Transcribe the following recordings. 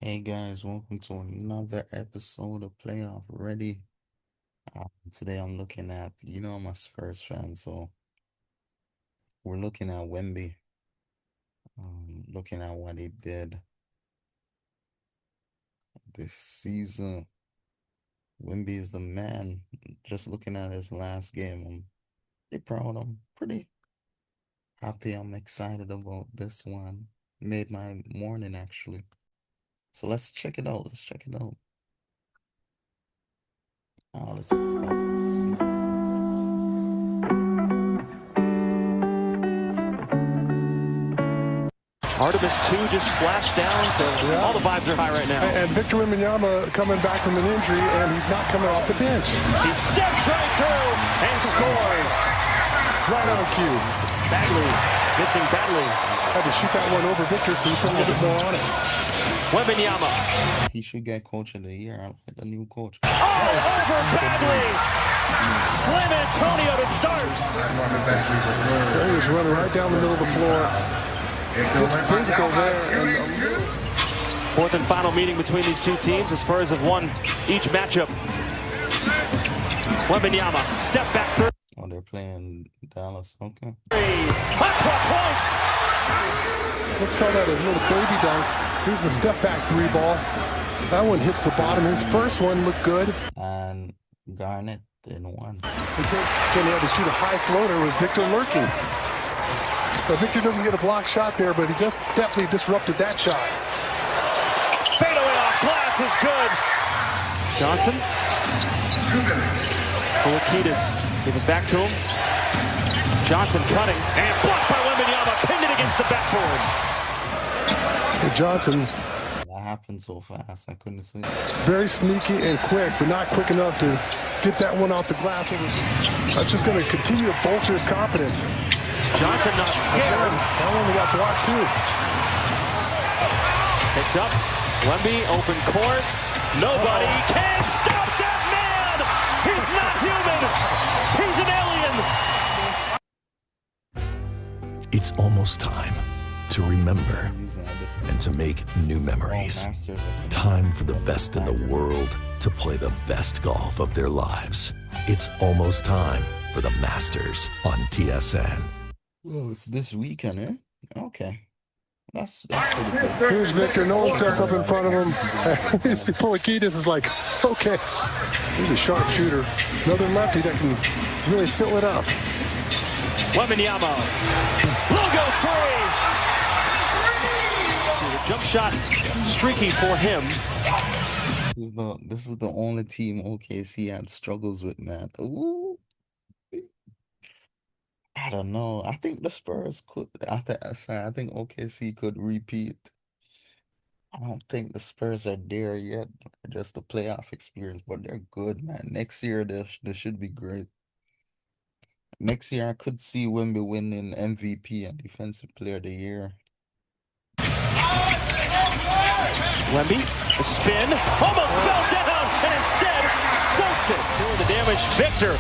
Hey guys, welcome to another episode of Playoff Ready. Today I'm looking at, I'm a Spurs fan, so we're looking at Wemby, looking at what he did this season. Wemby is the man. Just looking at his last game, I'm pretty proud. I'm pretty happy. I'm excited about this one. Made my morning actually. So let's check it out. Let's check it out. Let's Artemis 2 just splashed down, so all the vibes are high right now. And Victor Wembanyama coming back from an injury, and he's not coming off the bench. He steps right through and scores. Right on cue. Bagley, missing badly. Had to shoot that one over Victor, so he put a little bit more on it. Wembanyama. He should get Coach of the Year. I like the new coach. Oh, over Bagley. Slim Antonio to start. He was running right down the middle of the floor. Gets physical there. Fourth and final meeting between these two teams. The Spurs have won each matchup. Wembanyama, step back through. Oh, they're playing Dallas. Okay. 12 points. Let's call that a little baby dunk. Here's the step back three ball. That one hits the bottom. His first one looked good. And Garnett in one. Then he had to shoot a high floater with Victor lurking. So Victor doesn't get a block shot there, but he just definitely disrupted that shot. Fadeaway off glass is good. Johnson. Koulikides, give it back to him. Johnson cutting and blocked by Wembanyama, pinned it against the backboard. Johnson. That happened so fast, I couldn't see it. Very sneaky and quick, but not quick enough to get that one off the glass. That's just going to continue to bolster his confidence. Johnson not scared. That one got blocked too. Picked up. Wemby, open court. Nobody can stop that man. He's not human. He's an alien. It's almost time to remember and to make new memories. Time for the best in the world to play the best golf of their lives. It's almost time for the Masters on TSN. Well, it's this weekend, eh? Okay. That's pretty good. Here's Victor. No one steps up in front of him. Koulikides is like, okay. He's a sharp shooter. Another lefty that can really fill it up. Wembanyama. Logo free. The jump shot streaky for him. This is the only team OKC had struggles with, man. Ooh. I don't know. I think the Spurs could. I think OKC could repeat. I don't think the Spurs are there yet. Just the playoff experience, but they're good, man. Next year they should be great. Next year I could see Wemby winning MVP and Defensive Player of the Year. Wemby, a spin, almost fell down, and instead dunks it. Doing the damage, Victor,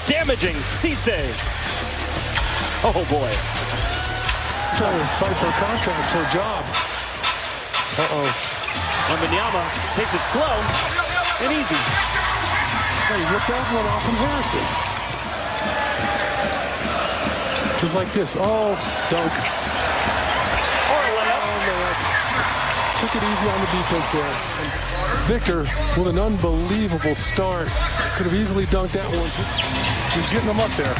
damaging Cisse. Oh boy. Trying to fight for a contract, for a job. Uh-oh. Wembanyama takes it slow and easy. Hey, he ripped that one off from Harrison. Just like this. Oh, dunk. Or a layup. Took it easy on the defense there. And Victor with an unbelievable start. Could have easily dunked that one. He's getting them up there.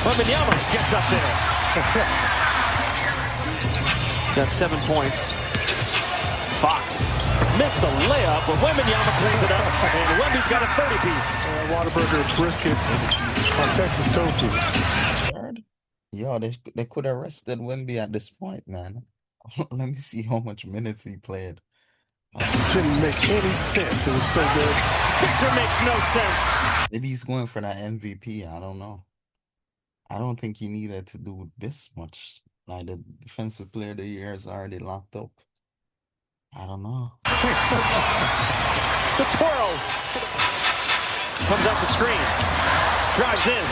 Wembanyama gets up there. He's got 7 points. Fox missed the layup, but Wembanyama cleans it up, and Wemby's got a 30-piece. Whataburger brisket on Texas toasties. Yo, they could have rested Wemby at this point, man. Let me see how much minutes he played. It didn't make any sense. It was so good. Victor makes no sense. Maybe he's going for that MVP. I don't know. I don't think he needed to do this much. Like the Defensive Player of the Year is already locked up. I don't know. The twirl. Comes up the screen. Drives in.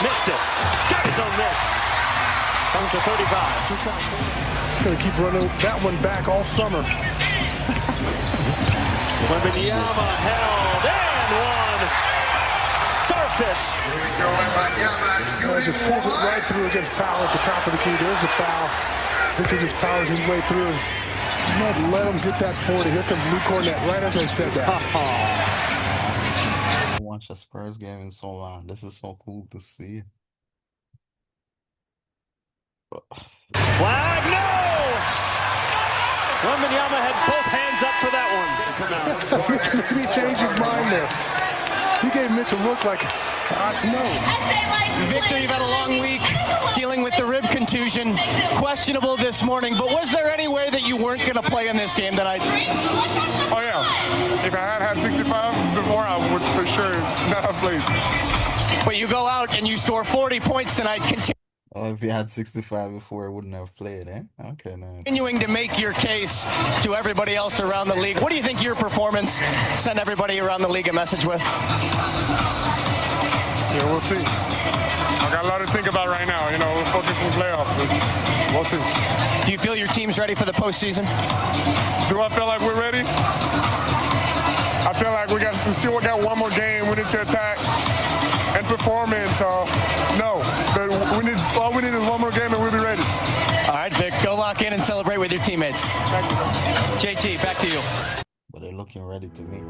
Missed it. Got his own miss. Comes to 35. Just going to keep running that one back all summer. Wembanyama held and one. Starfish. Just pulls it right through against Powell at the top of the key. There's a foul. Victor just powers his way through. Not let him get that 40. Here comes Luke Cornett, right as I said that. I watched a Spurs game in so long. This is so cool to see. Flag, no! Wembanyama had both hands up for that one. He changed his mind there. He gave Mitch a look like, no. Victor, you've had a long week dealing with the rib contusion. Questionable this morning, but was there any way that you weren't going to play in this game tonight? Oh, yeah. If I had 65 before, I would for sure not have played. But you go out and you score 40 points tonight. Oh, if he had 65 before, I wouldn't have played, eh? Okay, nice. Continuing to make your case to everybody else around the league. What do you think your performance sent everybody around the league a message with? Yeah, we'll see. I got a lot to think about right now. We're focused on playoffs. We'll see. Do you feel your team's ready for the postseason? Do I feel like we're ready? I feel like we still got one more game. We need to attack and perform in. So, no. But all we need is one more game and we'll be ready. All right, Vic, go lock in and celebrate with your teammates. JT, back to you. But they're looking ready to me.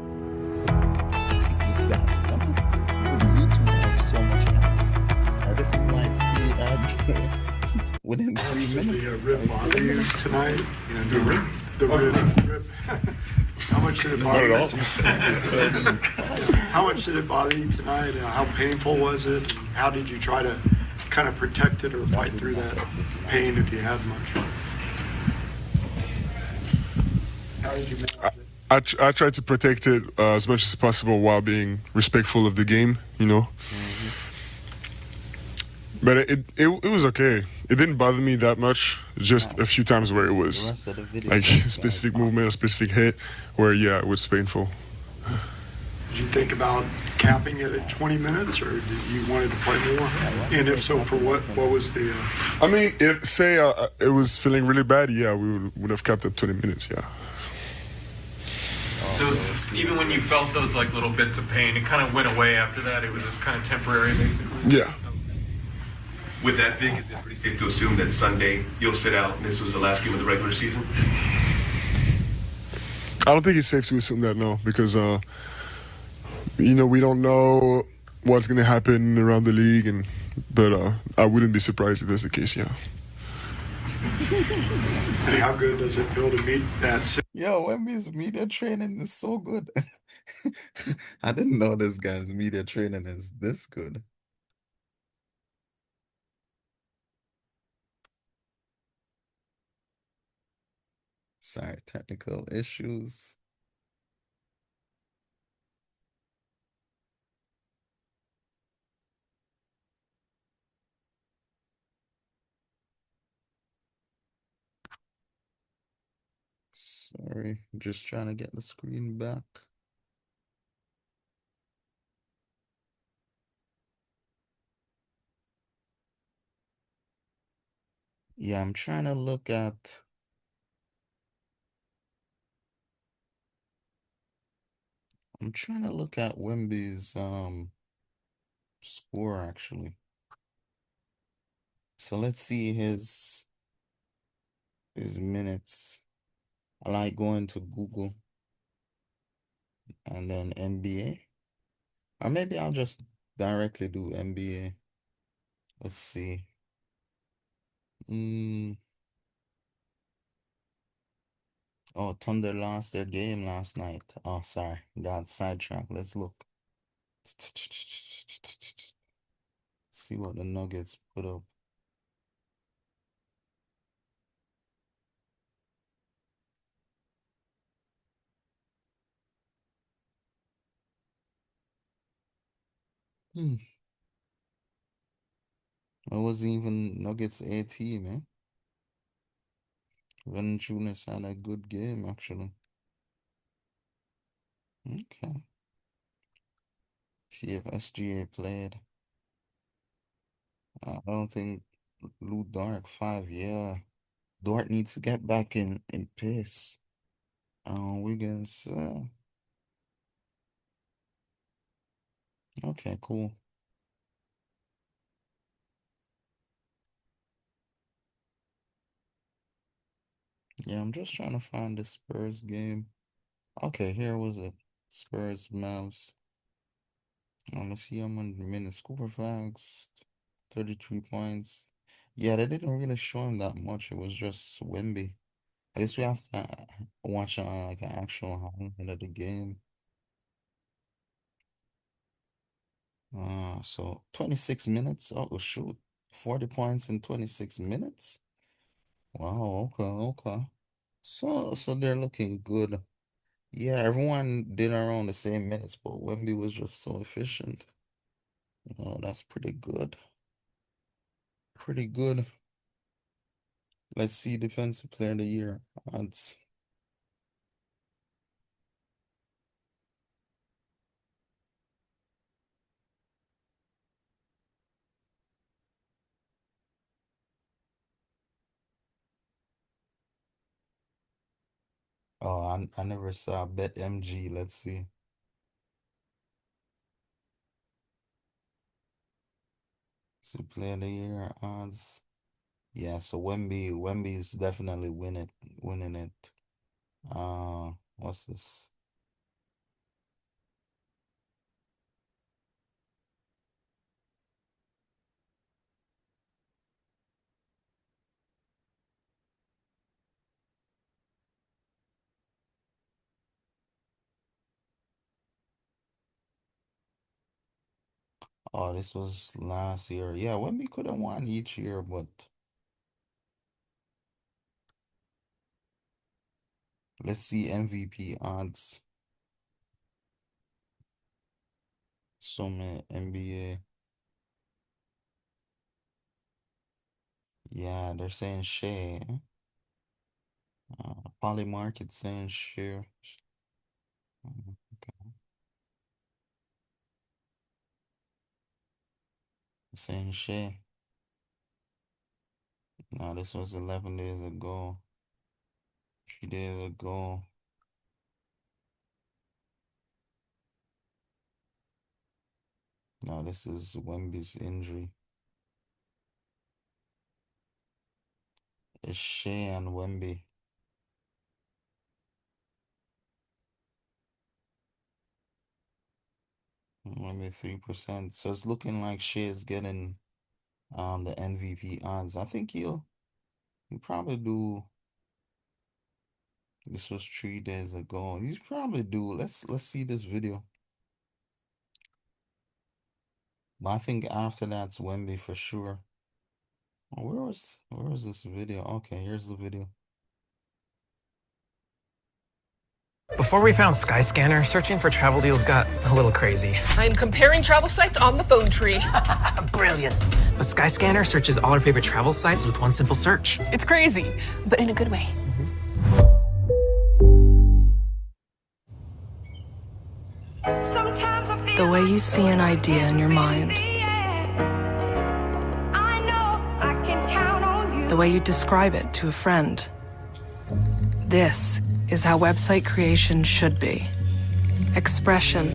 This guy, the YouTube have so much ads. This is like 3 ads within 3 minutes. The rib bother you tonight? The rib? The rib. How much did it bother you? How much did it bother you tonight? How painful was it? And how did you try to kind of protect it or fight through that pain if you had much? How did you manage it? I tried to protect it as much as possible while being respectful of the game, But it was okay. It didn't bother me that much. Just a few times where it was like a specific movement, a specific hit, where it was painful. Did you think about capping it at 20 minutes, or did you wanted to play more? And if so, for what? What was the? I mean, if it was feeling really bad, we would have capped up 20 minutes. Yeah. So even when you felt those like little bits of pain, it kind of went away after that. It was just kind of temporary, basically. Yeah. With that, Vic, is it pretty safe to assume that Sunday you'll sit out and this was the last game of the regular season? I don't think it's safe to assume that, no, because we don't know what's going to happen around the league, but I wouldn't be surprised if that's the case. Yeah. And how good does it feel to meet that? Yo, Wemby's media training is so good. I didn't know this guy's media training is this good. Sorry, technical issues. Sorry, just trying to get the screen back. Yeah, I'm trying to look at Wemby's score actually. So let's see his minutes. I like going to Google and then NBA. Or maybe I'll just directly do NBA. Let's see. Oh, Thunder lost their game last night. Oh, sorry. Got sidetracked. Let's look. See what the Nuggets put up. It wasn't even Nuggets A team, eh? Valanciunas had a good game, actually. Okay. See if SGA played. I don't think Lou Dort 5, yeah. Dort needs to get back in pace. Wiggins, okay, cool. Yeah, I'm just trying to find the Spurs game. Okay, here was it. Spurs Mavs. Let's see how many minutes. Cooper Flags, 33 points. Yeah, they didn't really show him that much. It was just Wemby. I guess we have to watch like an actual highlight of the game. So 26 minutes. Oh shoot, 40 points in 26 minutes. Wow. Okay. Okay. So they're looking good. Yeah, everyone did around the same minutes, but Wemby was just so efficient. Oh, that's pretty good. Pretty good. Let's see Defensive Player of the Year odds. Oh, I never saw BetMG. Let's see. So Player of the Year odds. Yeah, so Wemby is definitely winning it. What's this? Oh, this was last year. Yeah, Wemby could have won each year, but let's see MVP odds. Some NBA. Yeah, they're saying Shea. Polymarket saying Shea. Okay. Saying Shea. No, this was 11 days ago. 3 days ago. No, this is Wemby's injury. It's Shea and Wemby. Wemby 3%. So it's looking like Shea is getting the MVP odds. I think he'll probably do. This was 3 days ago. He's probably do. Let's see this video. But I think after that's Wemby for sure. Oh, where was this video? Okay, here's the video. Before we found Skyscanner, searching for travel deals got a little crazy. I'm comparing travel sites on the phone tree. Brilliant. But Skyscanner searches all our favorite travel sites with one simple search. It's crazy, but in a good way. The way you see an idea in your mind. The way you describe it to a friend. This is how website creation should be. Expression.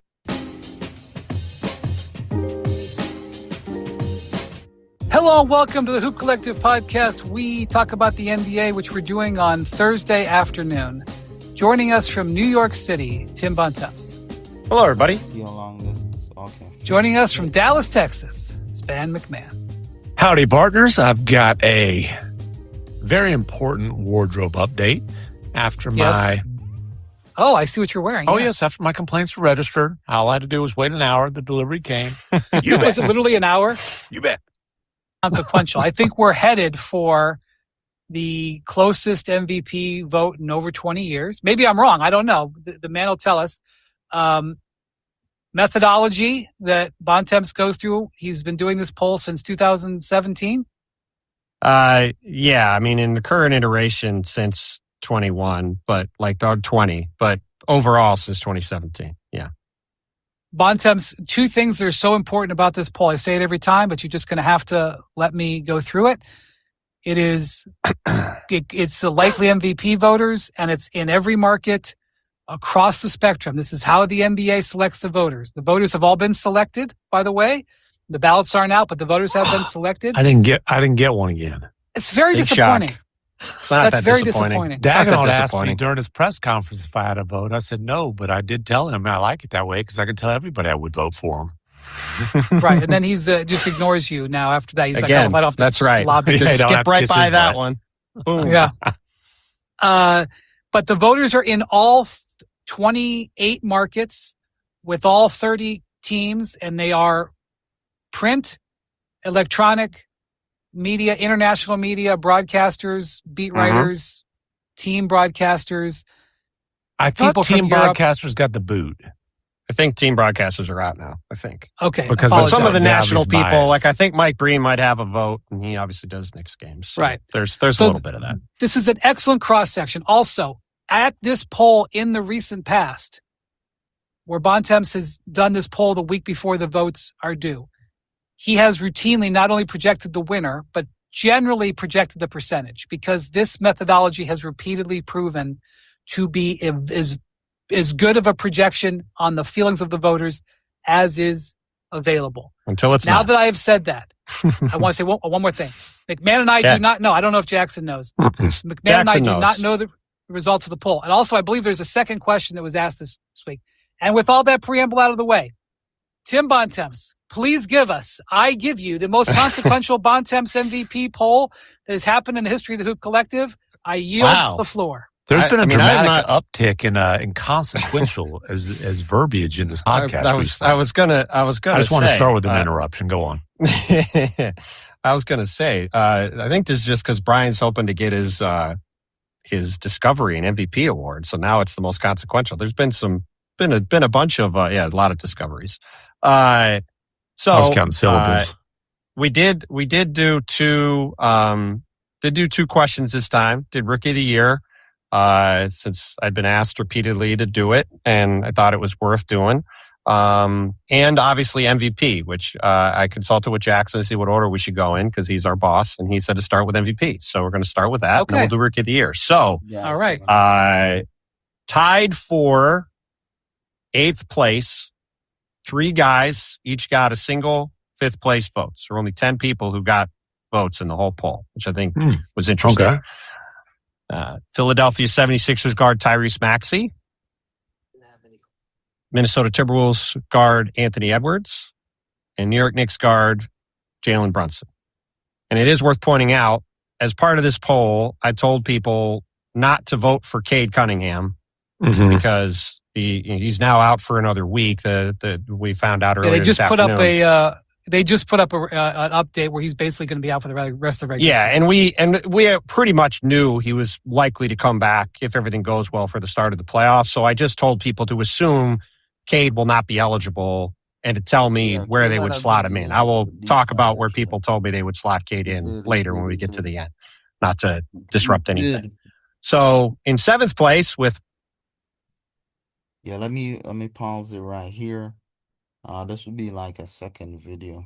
Hello, welcome to the Hoop Collective podcast. We talk about the NBA, which we're doing on Thursday afternoon. Joining us from New York City, Tim Bontemps. Hello, everybody. See how long this is. Okay. Joining us from Dallas, Texas, Span McMahon. Howdy, partners. I've got a very important wardrobe update after my... Oh, I see what you're wearing. Oh, yes. After my complaints were registered, all I had to do was wait an hour. The delivery came. You bet. Was it literally an hour? You bet. Consequential. I think we're headed for the closest MVP vote in over 20 years. Maybe I'm wrong. I don't know. The man will tell us. Methodology that Bontemps goes through. He's been doing this poll since 2017. Yeah. I mean, in the current iteration since 21, but like 20, but overall since 2017. Yeah. Bontemps, two things that are so important about this poll. I say it every time, but you're just going to have to let me go through it. It's the likely MVP voters, and it's in every market across the spectrum. This is how the NBA selects the voters. The voters have all been selected, by the way. The ballots aren't out, but the voters have been selected. I didn't get one again. It's very Big disappointing. shock. It's not That's that very disappointing. Dagenhart asked me during his press conference if I had a vote. I said no, but I did tell him I like it that way because I could tell everybody I would vote for him. Right, and then he's just ignores you now after that. He's Again, like, oh, I don't have to that's right. lobby. Just skip right by that one. Boom. Yeah. But the voters are in all 28 markets with all 30 teams, and they are print, electronic media, international media, broadcasters, beat writers, team broadcasters. I thought team broadcasters got the boot. I think team broadcasters are out now. I think. Okay. Because some of the national people, bias. like I think Mike Breen might have a vote, and he obviously does next game. So right. There's a little bit of that. This is an excellent cross section. Also, at this poll in the recent past, where Bontemps has done this poll the week before the votes are due, he has routinely not only projected the winner, but generally projected the percentage, because this methodology has repeatedly proven to be as good of a projection on the feelings of the voters as is available. Until it's now not. that I have said that, I want to say one more thing. McMahon and I do not know. I don't know if Jackson knows. McMahon and I do not know the results of the poll. And also, I believe there's a second question that was asked this week. And with all that preamble out of the way, Tim Bontemps, please I give you the most consequential Bontemps MVP poll that has happened in the history of the Hoop Collective. I yield the floor. There's been a dramatic uptick in consequential as verbiage in this podcast. I was gonna. I just want to start with an interruption. Go on. I was gonna say. I think this is just because Brian's hoping to get his Discovery and MVP award. So now it's the most consequential. There's been a bunch of a lot of discoveries. So I was counting syllables. We did do two. Did do two questions this time. Did Rookie of the Year. Since I'd been asked repeatedly to do it, and I thought it was worth doing. And obviously MVP, which I consulted with Jackson to see what order we should go in because he's our boss, and he said to start with MVP. So we're going to start with that, and then we'll do Rookie of the Year. So, all right. Tied for 8th place, 3 guys, each got a single 5th place vote. So there were only 10 people who got votes in the whole poll, which I think was interesting. Okay. Philadelphia 76ers guard Tyrese Maxey. Minnesota Timberwolves guard Anthony Edwards. And New York Knicks guard Jalen Brunson. And it is worth pointing out, as part of this poll, I told people not to vote for Cade Cunningham because he's now out for another week. We found out earlier this afternoon. They just put up an update where he's basically going to be out for the rest of the regular season. And we pretty much knew he was likely to come back if everything goes well for the start of the playoffs. So I just told people to assume Cade will not be eligible and to tell me where they would slot him in. I will talk about where people told me they would slot Cade in later when we get to the end, not to disrupt anything. So in 7th place with... Yeah, let me pause it right here. This would be like a second video.